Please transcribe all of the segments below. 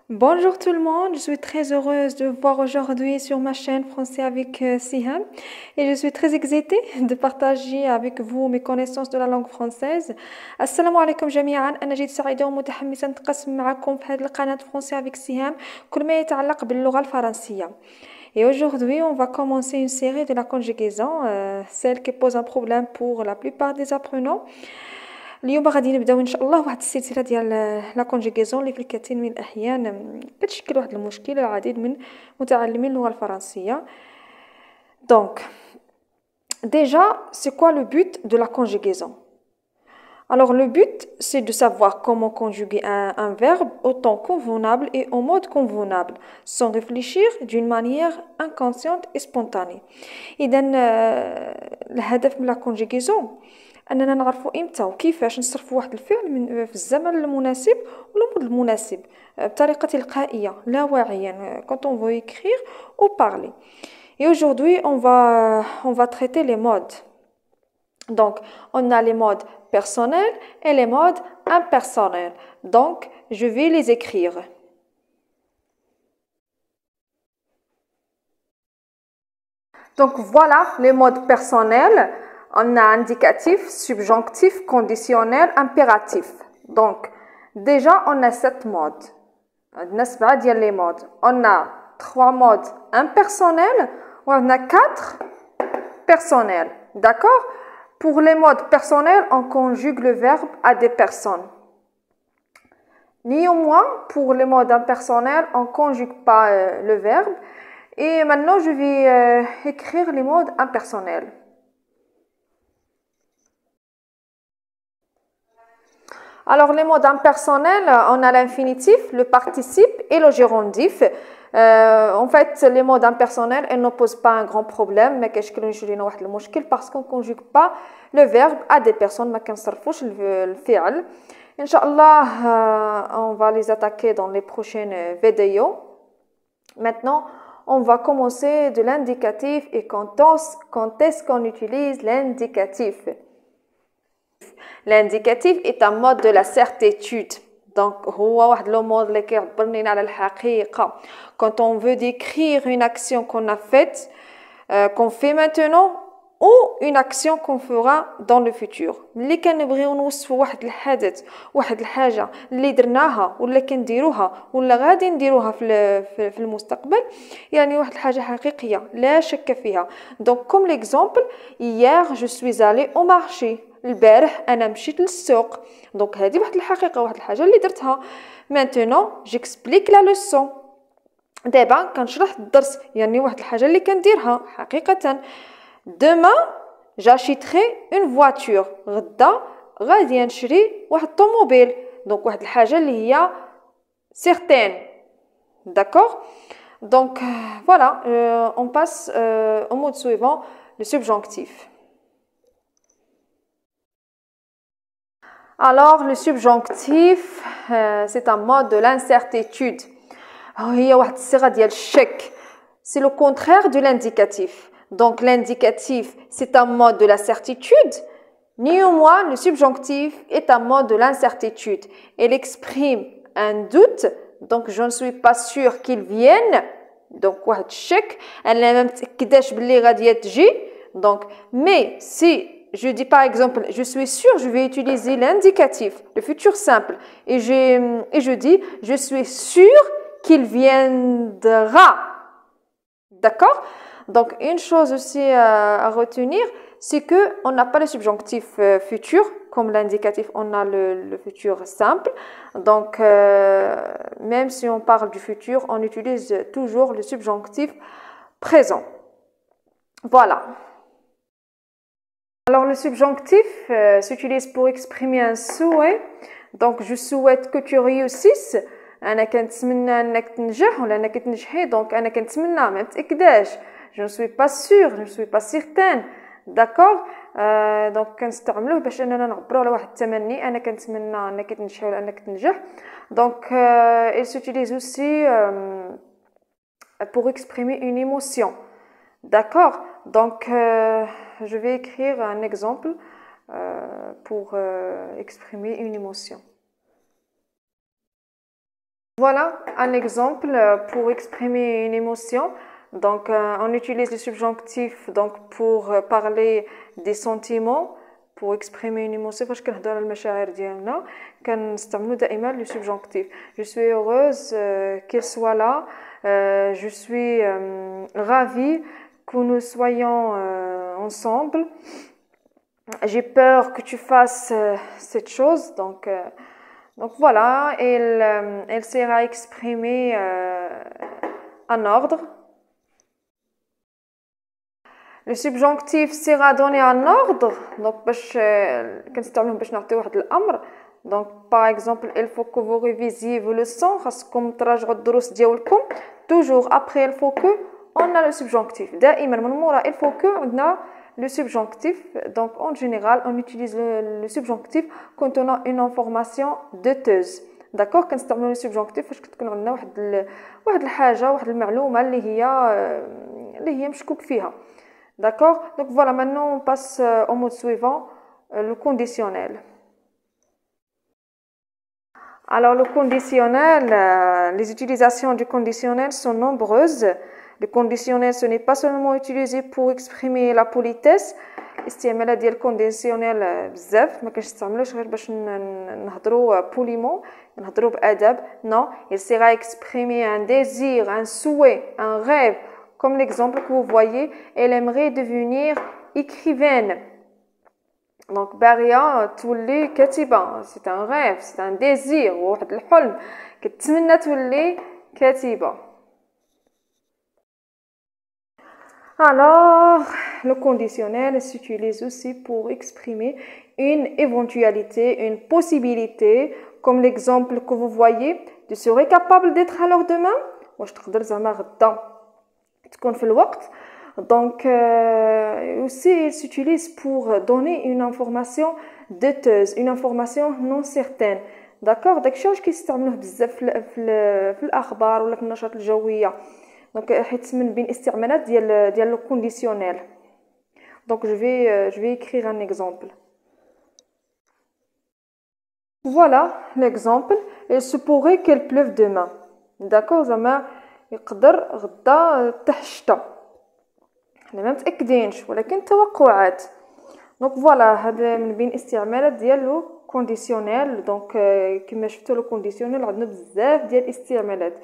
Bonjour tout le monde, je suis très heureuse de vous voir aujourd'hui sur ma chaîne Français avec Siham et je suis très excitée de partager avec vous mes connaissances de la langue française. السلام عليكم جميعا، أنا جد سعيدة ومتحمسة نتقاسم معكم في هذه القناة Français avec Siham كل ما يتعلق باللغة الفرنسية. Et aujourd'hui, on va commencer une série de la conjugaison, celle qui pose un problème pour la plupart des apprenants. اليوم غادي نبداو ان شاء الله واحد السلسله ديال لا كونجيغيزون اللي في الكثير من الاحيان كتشكل واحد المشكل للعديد من متعلمي اللغه الفرنسيه. Donc déjà, c'est quoi le but de la conjugaison? Alors le but, c'est de savoir comment conjuguer un verbe au temps convenable et au mode convenable, sans réfléchir d'une manière inconsciente et spontanée. إذا الهدف من la conjugaison أننا نعرفوا إمتى وكيفاش نصرفوا واحد الفعل في الزمن المناسب والمود المناسب بطريقة تلقائية لا واعيا quand on veut écrire ou parler. Et aujourd'hui, on va traiter les modes. Donc, on a les modes personnels et les modes impersonnels. Donc, je vais les écrire. Donc, voilà les modes personnels. On a indicatif, subjonctif, conditionnel, impératif. Donc, déjà, on a 7 modes. Les modes. On a 3 modes impersonnels, on a 4 personnels. D'accord? Pour les modes personnels, on conjugue le verbe à des personnes. Néanmoins, pour les modes impersonnels, on ne conjugue pas le verbe. Et maintenant, je vais écrire les modes impersonnels. Alors, les modes impersonnels, on a l'infinitif, le participe et le gérondif. En fait, les modes impersonnels, elles ne posent pas un grand problème, mais parce qu'on ne conjugue pas le verbe à des personnes, ما كنصرفوش الفعل. Inch'Allah, on va les attaquer dans les prochaines vidéos. Maintenant, on va commencer de l'indicatif et quand est-ce qu'on utilise l'indicatif? L'indicatif est un mode de la certitude. Donc, هو واحد لو مود اللي كيعبرني على الحقيقة. Quand on veut décrire une action qu'on a faite, qu'on fait maintenant, ou une action qu'on fera dans le futur. ملي كنبغيو نوصفوا واحد الحدث واحد الحاجة اللي درناها ولا كنديروها ولا غادي نديروها في المستقبل، يعني واحد الحاجة حقيقية لا شك فيها. Donc comme l'exemple, hier je suis allée au marché. البارح انا مشيت للسوق. دونك هذه واحد الحقيقه واحد الحاجه اللي درتها. maintenant j'explique la leçon. دابا كنشرح الدرس، يعني واحد الحاجه اللي كنديرها حقيقه. demain j'achèterai une voiture. غدا غادي نشري واحد الطوموبيل. دونك واحد الحاجه اللي هي certaine. d'accord? Donc voilà, on passe au mode suivant, le subjonctif. Alors, le subjonctif, c'est un mode de l'incertitude. C'est le contraire de l'indicatif. Donc, l'indicatif, c'est un mode de la certitude. Néanmoins, le subjonctif est un mode de l'incertitude. Il exprime un doute. Donc, je ne suis pas sûre qu'il vienne. Donc, donc, mais si je dis par exemple, je suis sûre, je vais utiliser l'indicatif, le futur simple. Et je dis, je suis sûre qu'il viendra. D'accord? Donc, une chose aussi à retenir, c'est qu'on n'a pas le subjonctif futur. Comme l'indicatif, on a le futur simple. Donc, même si on parle du futur, on utilise toujours le subjonctif présent. Voilà. Alors, le subjonctif s'utilise pour exprimer un souhait. Donc, je souhaite que tu réussisses. أنا كنتمنى أنك تنجح ولا أنك تنجحي. Donc, أنا كنتمنى ما متأكداش. Je ne suis pas sûre, je ne suis pas certaine. D'accord? Donc, كنستعملوه باش أننا نعبروا على واحد التمني. أنا كنتمنى أنك تنجحي ولا أنك تنجح. Donc, il s'utilise aussi pour exprimer une émotion. D'accord? Donc, je vais écrire un exemple pour exprimer une émotion. Voilà un exemple pour exprimer une émotion. Donc, on utilise le subjonctif donc, pour parler des sentiments, pour exprimer une émotion. فاش كنهضروا على المشاعر ديالنا كنستعملوا دائما le subjonctif. Je suis heureuse qu'elle soit là. Je suis ravie que nous soyons ensemble. J'ai peur que tu fasses cette chose. Donc voilà, elle sera exprimée en ordre. Le subjonctif sera donné en ordre. Donc, كنستعملوه باش نعطيو واحد الأمر. Donc, par exemple, il faut que vous révisiez vos leçons. خاصكم تراجعوا الدروس ديالكم. Toujours après, il faut que on a le subjonctif. دائما من مورا il faut que عندنا le subjonctif. Donc, en général, on utilise le subjonctif contenant une information douteuse. D'accord, كنستعملوا le subjonctif فاش كتكون عندنا واحد الحاجة واحد المعلومة اللي هي مشكوك فيها. D'accord? Donc voilà, maintenant on passe au mot suivant, le conditionnel. Alors le conditionnel, les utilisations du conditionnel sont nombreuses. Le conditionnel, ce n'est pas seulement utilisé pour exprimer la politesse. الاستعمالات ديال الكونديسيونيل بزاف ما كنستعملوش غير باش نهضروا بوليمون نهضروا بادب. Non, il sera exprimé un désir, un souhait, un rêve. Comme l'exemple que vous voyez, elle aimerait devenir écrivaine. Donc, Baria تولي كاتبة. C'est un rêve, c'est un désir. واحد الحلم كتمنى تولي كاتبة. Alors, le conditionnel s'utilise aussi pour exprimer une éventualité, une possibilité, comme l'exemple que vous voyez. Tu serais capable d'être à l'heure demain? واش تقدر زعما غدا تكون في الوقت. Donc, aussi, il s'utilise pour donner une information douteuse, une information non certaine. D'accord? داكشي واش كيستعملوه بزاف في الأخبار ولا في النشاط الجوية. Donc, حيت من بين استعمالات ديال le conditionnel. Donc, je vais écrire un exemple. Voilà l'exemple. Il se pourrait qu'il pleuve demain. D'accord? زعما يقدر غدا تحشتا. حنا ما متاكدينش ولكن توقعات. دونك فوالا هذا من بين استعمالات ديال لو كونديسيونيل. دونك كما شفتوا لو كونديسيونيل عندنا بزاف ديال الاستعمالات.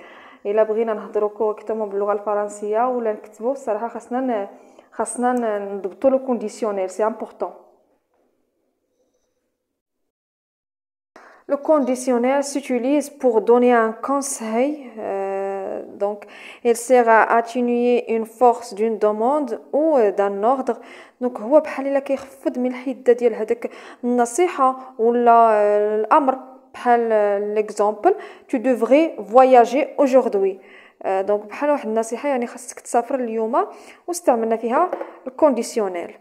الا بغينا نهضروا كوريكتومون باللغه الفرنسيه ولا نكتبوا الصراحه خاصنا نضبطوا لو كونديسيونيل. سي امبورطون. Le conditionnel s'utilise pour donner un conseil. Donc, il sert à atténuer une force d'une demande ou d'un ordre. Donc, هو بحال إلا كيخفض من الحدة ديال هذاك النصيحة ولا الأمر. بحال l'exemple, tu devrais voyager aujourd'hui. Donc, بحال واحد النصيحة يعني خاصك تسافر اليوم واستعملنا فيها الكونديسيونيل.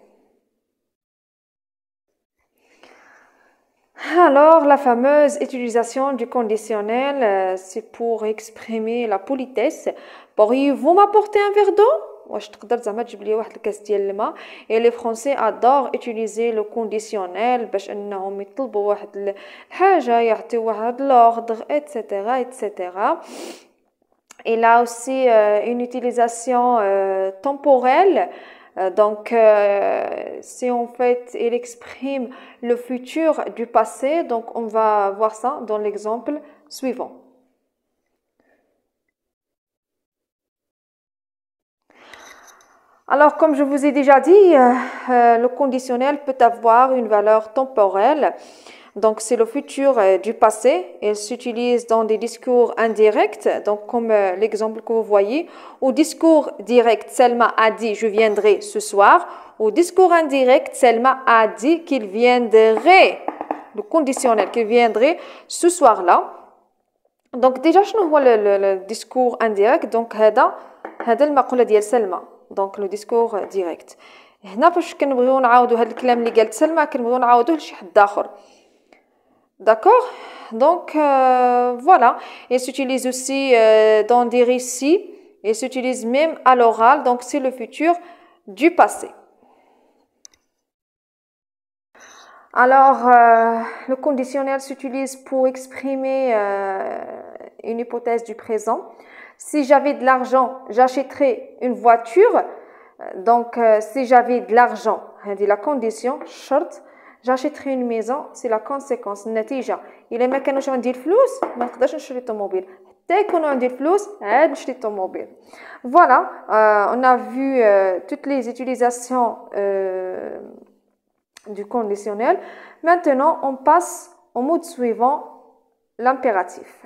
Alors, la fameuse utilisation du conditionnel, c'est pour exprimer la politesse. Pourriez-vous m'apporter un verre d'eau? واش تقدر زعما تجيب لي واحد الكاس ديال الماء. Et les Français adorent utiliser le conditionnel باش انهم يطلبوا واحد الحاجه يعطيو واحد l'ordre etc etc. Il a aussi une utilisation temporelle. Donc, si en fait il exprime le futur du passé, donc on va voir ça dans l'exemple suivant. Alors, comme je vous ai déjà dit, le conditionnel peut avoir une valeur temporelle. Donc, c'est le futur du passé. Il s'utilise dans des discours indirects, donc comme l'exemple que vous voyez. Au discours direct, Selma a dit « je viendrai ce soir ». Au discours indirect, Selma a dit qu'il viendrait, le conditionnel, qu'il viendrait ce soir-là. Donc, déjà, je vois le discours indirect. Donc, هذا المقولة ديال سلمى. Donc, le discours direct. هنا فاش كنبغيو نعاودو هذا الكلام اللي قالت سلمى كنبغيو نعاودوه لشي حد آخر. D'accord? Donc, voilà. Il s'utilise aussi dans des récits. Il s'utilise même à l'oral. Donc, c'est le futur du passé. Alors, le conditionnel s'utilise pour exprimer une hypothèse du présent. Si j'avais de l'argent, j'achèterais une voiture. Donc, si j'avais de l'argent, c'est la condition, short, j'achèterais une maison, c'est la conséquence, النتيجة. إلا ما كانوش عندي الفلوس ما نقدرش نشري طوموبيل. حتى يكونوا عندي الفلوس عاد نشري طوموبيل. Voilà, on a vu toutes les utilisations du conditionnel. Maintenant, on passe au mode suivant, l'impératif.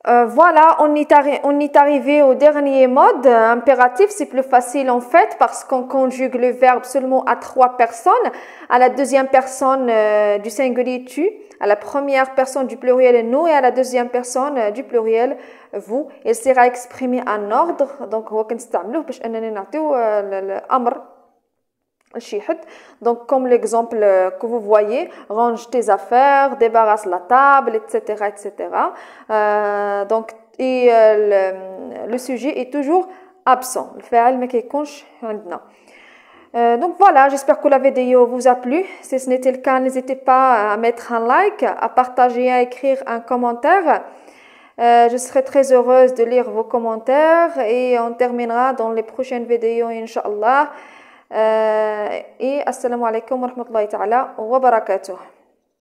Voilà, on est arrivé au dernier mode. Impératif, c'est plus facile en fait parce qu'on conjugue le verbe seulement à 3 personnes. À la deuxième personne du singulier tu, à la première personne du pluriel nous et à la deuxième personne du pluriel vous. Il sera exprimé en ordre. Donc, on va donc, comme l'exemple que vous voyez, range tes affaires, débarrasse la table, etc. etc. Donc, le sujet est toujours absent. Donc voilà, j'espère que la vidéo vous a plu. Si ce n'était le cas, n'hésitez pas à mettre un like, à partager, à écrire un commentaire. Je serai très heureuse de lire vos commentaires et on terminera dans les prochaines vidéos, Inch'Allah. Et assalamu alaikum wa rahmatullahi ta'ala wa barakatuh.